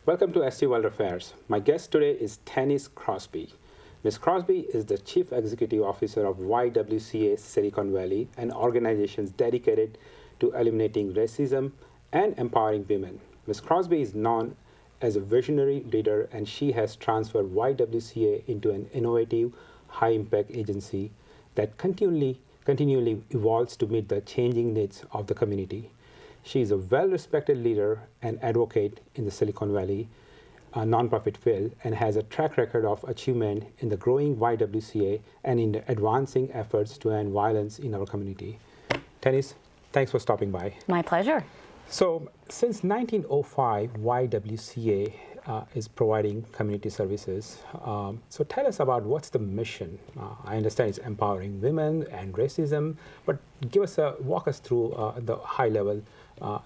Welcome to ST World Affairs. My guest today is Tanis Crosby. Ms. Crosby is the Chief Executive Officer of YWCA Silicon Valley, an organization dedicated to eliminating racism and empowering women. Ms. Crosby is known as a visionary leader, and she has transferred YWCA into an innovative, high-impact agency that continually evolves to meet the changing needs of the community. She is a well-respected leader and advocate in the Silicon Valley nonprofit field and has a track record of achievement in the growing YWCA and in the advancing efforts to end violence in our community. Tanis, thanks for stopping by. My pleasure. So, since 1905, YWCA is providing community services. So tell us about what's the mission. I understand it's empowering women and racism, but walk us through the high level,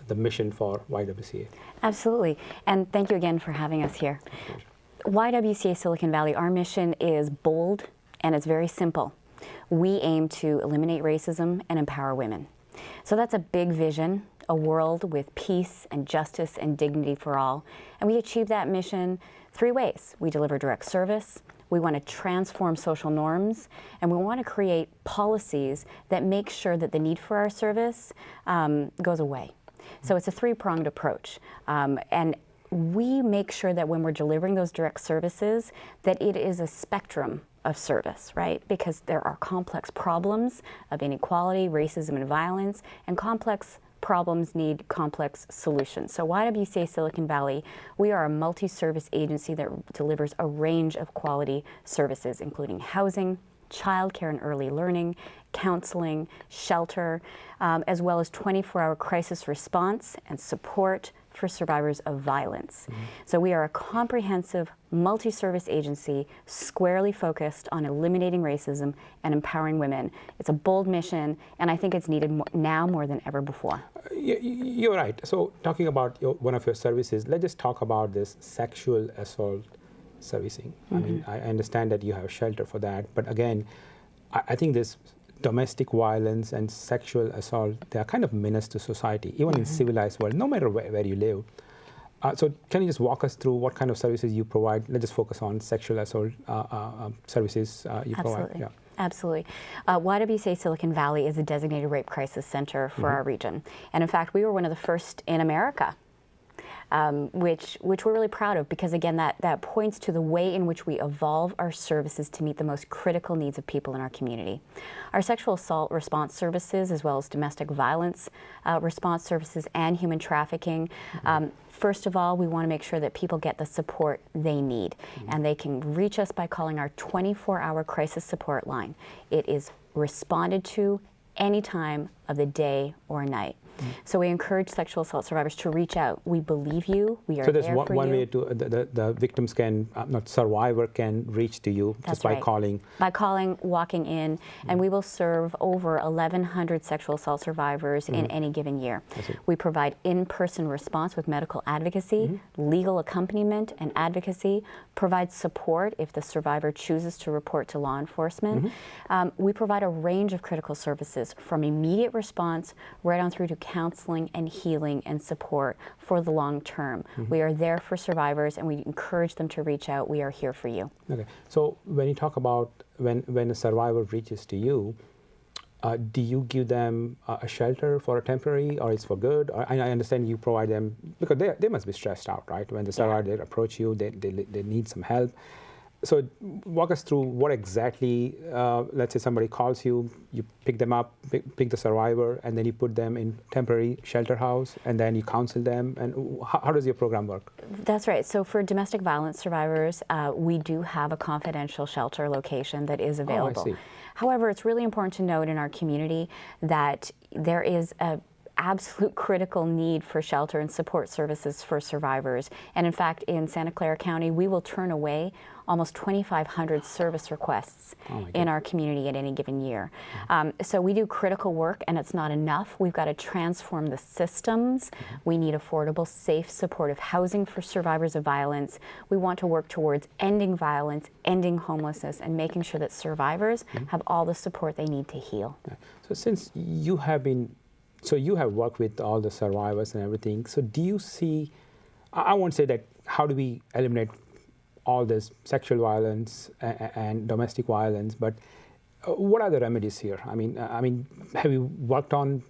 the mission for YWCA. Absolutely, and thank you again for having us here. YWCA Silicon Valley, our mission is bold and it's very simple. We aim to eliminate racism and empower women. So that's a big vision, a world with peace and justice and dignity for all. And we achieve that mission 3 ways. We deliver direct service, we want to transform social norms, and we want to create policies that make sure that the need for our service goes away. So it's a 3-pronged approach. And we make sure that when we're delivering those direct services, that it is a spectrum of service, right? Because there are complex problems of inequality, racism, and violence, and complex problems need complex solutions. So YWCA Silicon Valley, we are a multi-service agency that delivers a range of quality services, including housing, childcare and early learning, counseling, shelter, as well as 24-hour crisis response and support for survivors of violence. So we are a comprehensive multi-service agency squarely focused on eliminating racism and empowering women. It's a bold mission, and I think it's needed now more than ever before. You're right. So talking about one of your services, let's just talk about this sexual assault servicing. I mean, I understand that you have a shelter for that, but again, I think this domestic violence and sexual assault, they are kind of menace to society, even in civilized world, no matter where you live. So can you just walk us through what kind of services you provide? Let's just focus on sexual assault services you provide. Yeah. Absolutely. YWCA Silicon Valley is a designated rape crisis center for our region. And in fact, we were one of the first in America, which we're really proud of, because again, that points to the way in which we evolve our services to meet the most critical needs of people in our community. Our sexual assault response services, as well as domestic violence response services and human trafficking, first of all, we want to make sure that people get the support they need, and they can reach us by calling our 24-hour crisis support line. It is responded to any time of the day or night. So we encourage sexual assault survivors to reach out. We believe you. We are there for you. So there's one way to the victims can, not survivor can reach to you just by calling. By calling, walking in, and we will serve over 1,100 sexual assault survivors in any given year. We provide in-person response with medical advocacy, legal accompaniment and advocacy, provide support if the survivor chooses to report to law enforcement. We provide a range of critical services from immediate response right on through to counseling and healing and support for the long term. We are there for survivors, and we encourage them to reach out. We are here for you. Okay. So when you talk about when a survivor reaches to you, do you give them a shelter for a temporary, or it's for good? Or, I understand you provide them, because they must be stressed out, right? When the survivor they approach you, they need some help. So walk us through what exactly, let's say somebody calls you, you pick them up, pick the survivor, and then you put them in temporary shelter house, and then you counsel them, and how does your program work? That's right. So for domestic violence survivors, we do have a confidential shelter location that is available. Oh, I see. However, it's really important to note in our community that there is a absolute critical need for shelter and support services for survivors. And in fact, in Santa Clara County, we will turn away almost 2,500 service requests in our community at any given year. So we do critical work, and it's not enough. We've got to transform the systems. We need affordable, safe, supportive housing for survivors of violence. We want to work towards ending violence, ending homelessness, and making sure that survivors have all the support they need to heal. So since you have worked with all the survivors and everything, so do you see, I won't say that how do we eliminate all this sexual violence and domestic violence? But what are the remedies here? I mean, have you worked on?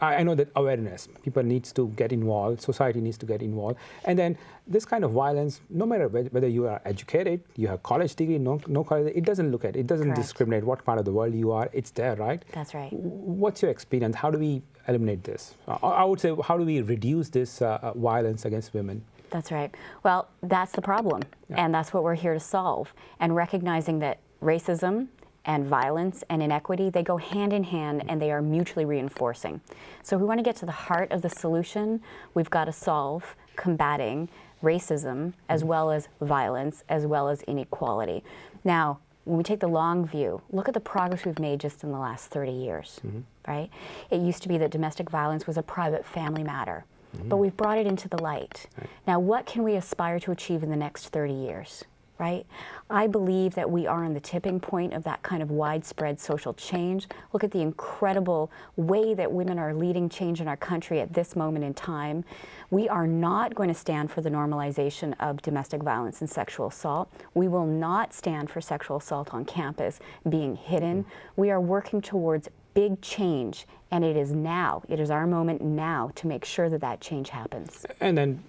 I know that awareness, people needs to get involved, society needs to get involved. And then this kind of violence, no matter whether you are educated, you have college degree, no college, it doesn't look at, it doesn't discriminate what part of the world you are, it's there, right? That's right. What's your experience? How do we eliminate this? I would say, how do we reduce this violence against women? That's right. Well, that's the problem, and that's what we're here to solve. And recognizing that racism and violence and inequity, they go hand in hand and they are mutually reinforcing. So if we want to get to the heart of the solution, we've got to solve combating racism as well as violence, as well as inequality. Now, when we take the long view, look at the progress we've made just in the last 30 years, right? It used to be that domestic violence was a private family matter, but we've brought it into the light. Now, what can we aspire to achieve in the next 30 years? Right? I believe that we are on the tipping point of that kind of widespread social change. Look at the incredible way that women are leading change in our country at this moment in time. We are not going to stand for the normalization of domestic violence and sexual assault. We will not stand for sexual assault on campus being hidden. We are working towards big change, and it is now. It is our moment now to make sure that that change happens. And then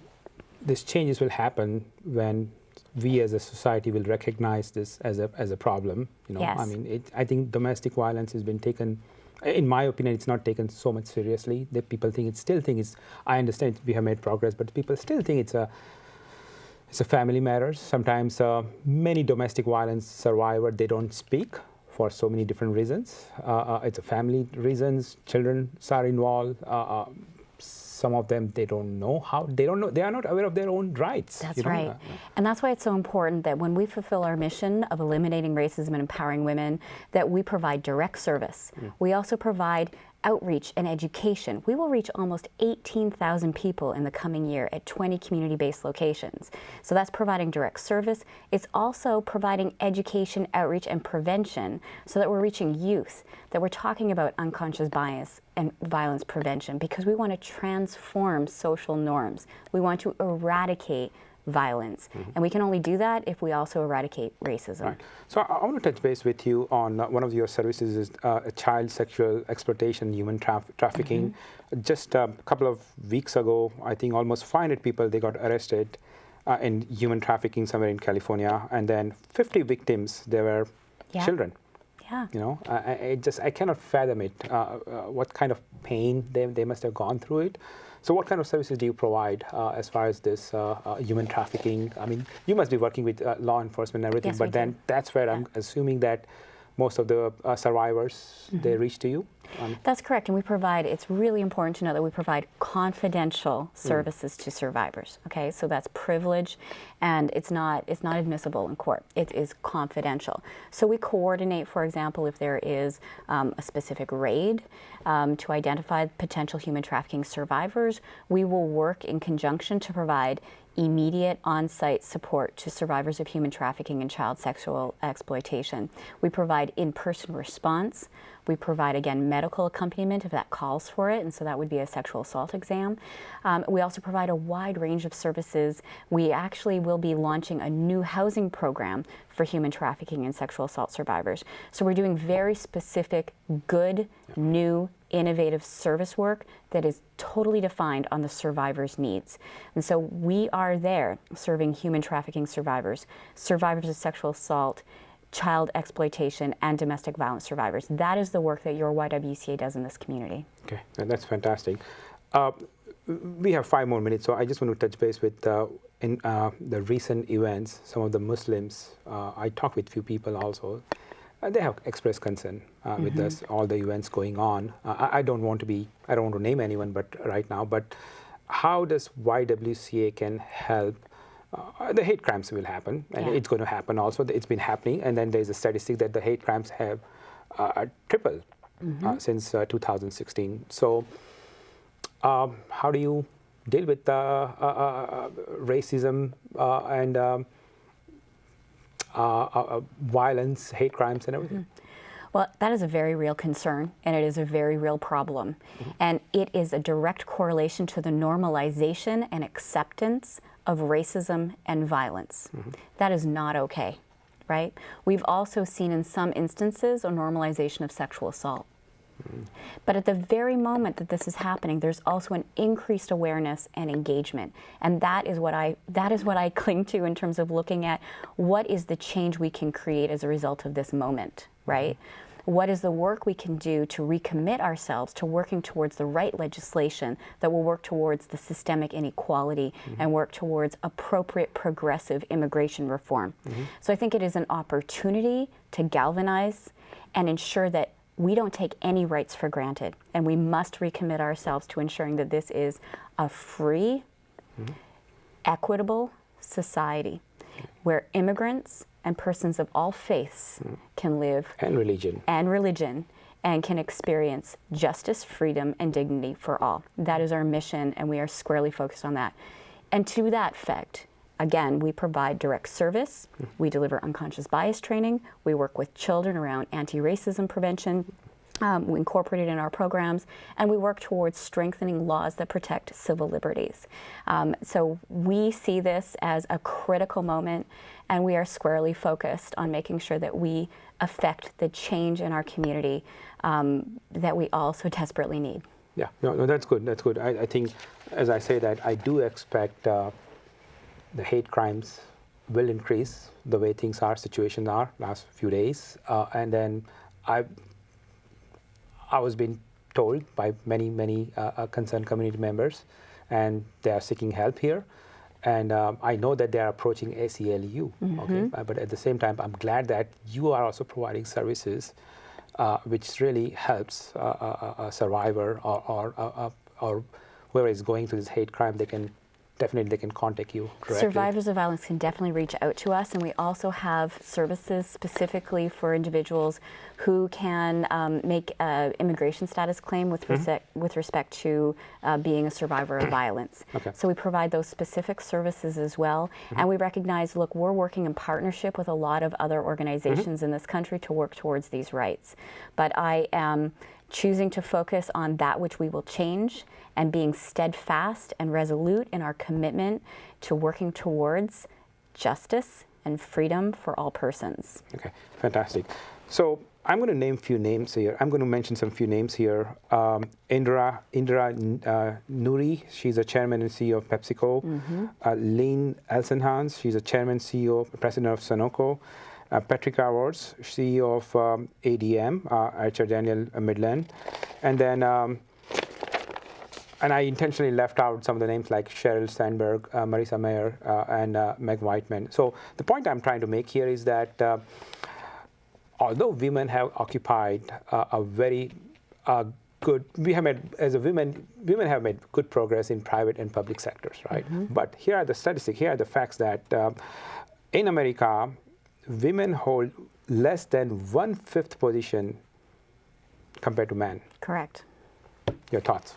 these changes will happen when we as a society will recognize this as a problem. You know, Yes. I mean, I think domestic violence has been taken, in my opinion, it's not taken so much seriously. That people still think it's. I understand we have made progress, but people still think it's a family matters. Sometimes many domestic violence survivors, they don't speak for so many different reasons. It's a family reasons. Children are involved. Some of them, they don't know how, they are not aware of their own rights. That's right. And that's why it's so important that when we fulfill our mission of eliminating racism and empowering women, that we provide direct service. We also provide outreach and education. We will reach almost 18,000 people in the coming year at 20 community-based locations. So that's providing direct service. It's also providing education, outreach, and prevention so that we're reaching youth, that we're talking about unconscious bias and violence prevention, because we want to transform social norms. We want to eradicate violence. And we can only do that if we also eradicate racism. Right. So I want to touch base with you on one of your services is child sexual exploitation, human trafficking. Just a couple of weeks ago, I think almost 500 people, they got arrested in human trafficking somewhere in California, and then 50 victims, they were children. Yeah. You know, I cannot fathom it, what kind of pain they must have gone through it. So what kind of services do you provide as far as this human trafficking? I mean, you must be working with law enforcement and everything, Yes, but then that's where I'm assuming that most of the survivors, they reach to you? That's correct, and we provide, it's really important to know that we provide confidential services to survivors, okay? So that's privilege, and it's not admissible in court. It is confidential. So we coordinate, for example, if there is a specific raid to identify potential human trafficking survivors, we will work in conjunction to provide immediate on-site support to survivors of human trafficking and child sexual exploitation. We provide in-person response. We provide, again, medical accompaniment if that calls for it, and so that would be a sexual assault exam. We also provide a wide range of services. We actually will be launching a new housing program for human trafficking and sexual assault survivors. So we're doing very specific, good, new, innovative service work that is totally defined on the survivor's needs. And so we are there serving human trafficking survivors, survivors of sexual assault, child exploitation, and domestic violence survivors. That is the work that your YWCA does in this community. Okay, that's fantastic. We have 5 more minutes, so I just want to touch base with in the recent events, some of the Muslims. I talked with few people also. They have expressed concern with this, all the events going on. I don't want to name anyone, but right now. But how does YWCA can help? The hate crimes will happen, and it's going to happen also. It's been happening, and then there's a statistic that the hate crimes have tripled since 2016. So how do you deal with racism and violence, hate crimes, and everything? Well, that is a very real concern, and it is a very real problem. And it is a direct correlation to the normalization and acceptance of racism and violence. That is not okay, right? We've also seen in some instances a normalization of sexual assault. But at the very moment that this is happening, there's also an increased awareness and engagement. And that is what I cling to in terms of looking at what is the change we can create as a result of this moment, right? What is the work we can do to recommit ourselves to working towards the right legislation that will work towards the systemic inequality and work towards appropriate progressive immigration reform. So I think it is an opportunity to galvanize and ensure that we don't take any rights for granted, and we must recommit ourselves to ensuring that this is a free, equitable society where immigrants and persons of all faiths can live and religion and can experience justice, freedom, and dignity for all. That is our mission, and we are squarely focused on that. And to that effect, again, we provide direct service, we deliver unconscious bias training, we work with children around anti-racism prevention, we incorporate it in our programs, and we work towards strengthening laws that protect civil liberties. So we see this as a critical moment, and we are squarely focused on making sure that we affect the change in our community that we all so desperately need. Yeah, no, that's good, that's good. I think, as I say that, I do expect the hate crimes will increase the way things are, situations are, last few days. And then I was being told by many concerned community members, and they are seeking help here. And I know that they are approaching ACLU, okay? But at the same time, I'm glad that you are also providing services which really helps a survivor or whoever is going through this hate crime. They can contact you directly. Survivors of violence can definitely reach out to us, and we also have services specifically for individuals who can make an immigration status claim with respect to being a survivor of violence. Okay. So we provide those specific services as well, and we recognize, look, we're working in partnership with a lot of other organizations in this country to work towards these rights. But I am choosing to focus on that which we will change and being steadfast and resolute in our commitment to working towards justice and freedom for all persons. Okay, fantastic. So I'm going to name a few names here. I'm going to mention some few names here. Indra Nuri, she's a chairman and CEO of PepsiCo. Lynn Elsenhans, she's a chairman, CEO, president of Sunoco. Patrick Awards, CEO of ADM, Archer Daniel Midland. And then, and I intentionally left out some of the names like Sheryl Sandberg, Marissa Mayer, and Meg Whiteman. So the point I'm trying to make here is that although women have occupied a very good, women have made good progress in private and public sectors, right? But here are the statistics, here are the facts that in America, women hold less than 1/5 position compared to men. Correct. Your thoughts?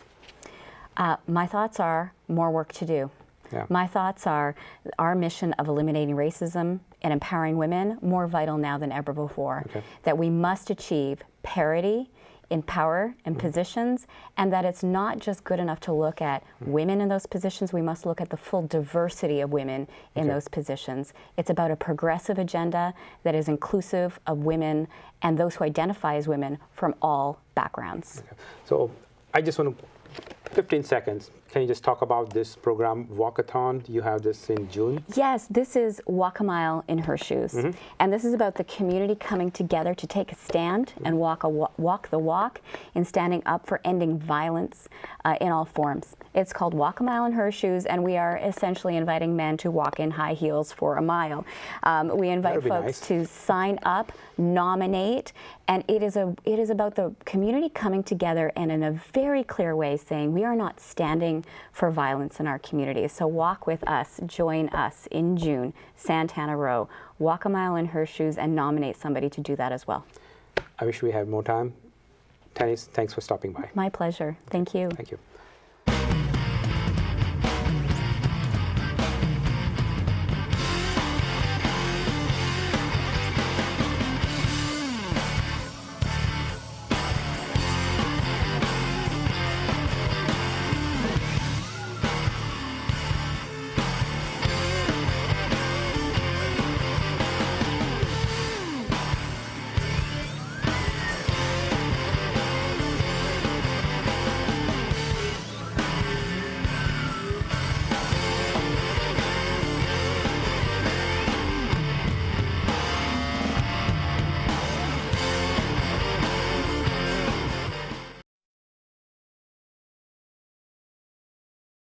My thoughts are more work to do. Yeah. My thoughts are our mission of eliminating racism and empowering women more vital now than ever before. Okay. That we must achieve parity in power and positions, and that it's not just good enough to look at women in those positions. We must look at the full diversity of women in those positions. It's about a progressive agenda that is inclusive of women and those who identify as women from all backgrounds. Okay. So I just want to, 15 seconds, can you just talk about this program, Walkathon? You have this in June? Yes, this is Walk a Mile in Her Shoes. And this is about the community coming together to take a stand and walk the walk in standing up for ending violence in all forms. It's called Walk a Mile in Her Shoes, and we are essentially inviting men to walk in high heels for a mile. We invite folks to sign up, nominate, and it is about the community coming together and in a very clear way saying we are not standing for violence in our communities. So walk with us, join us in June, Santana Row. Walk a mile in her shoes and nominate somebody to do that as well. I wish we had more time. Tanis, thanks for stopping by. My pleasure. Thank you. Thank you.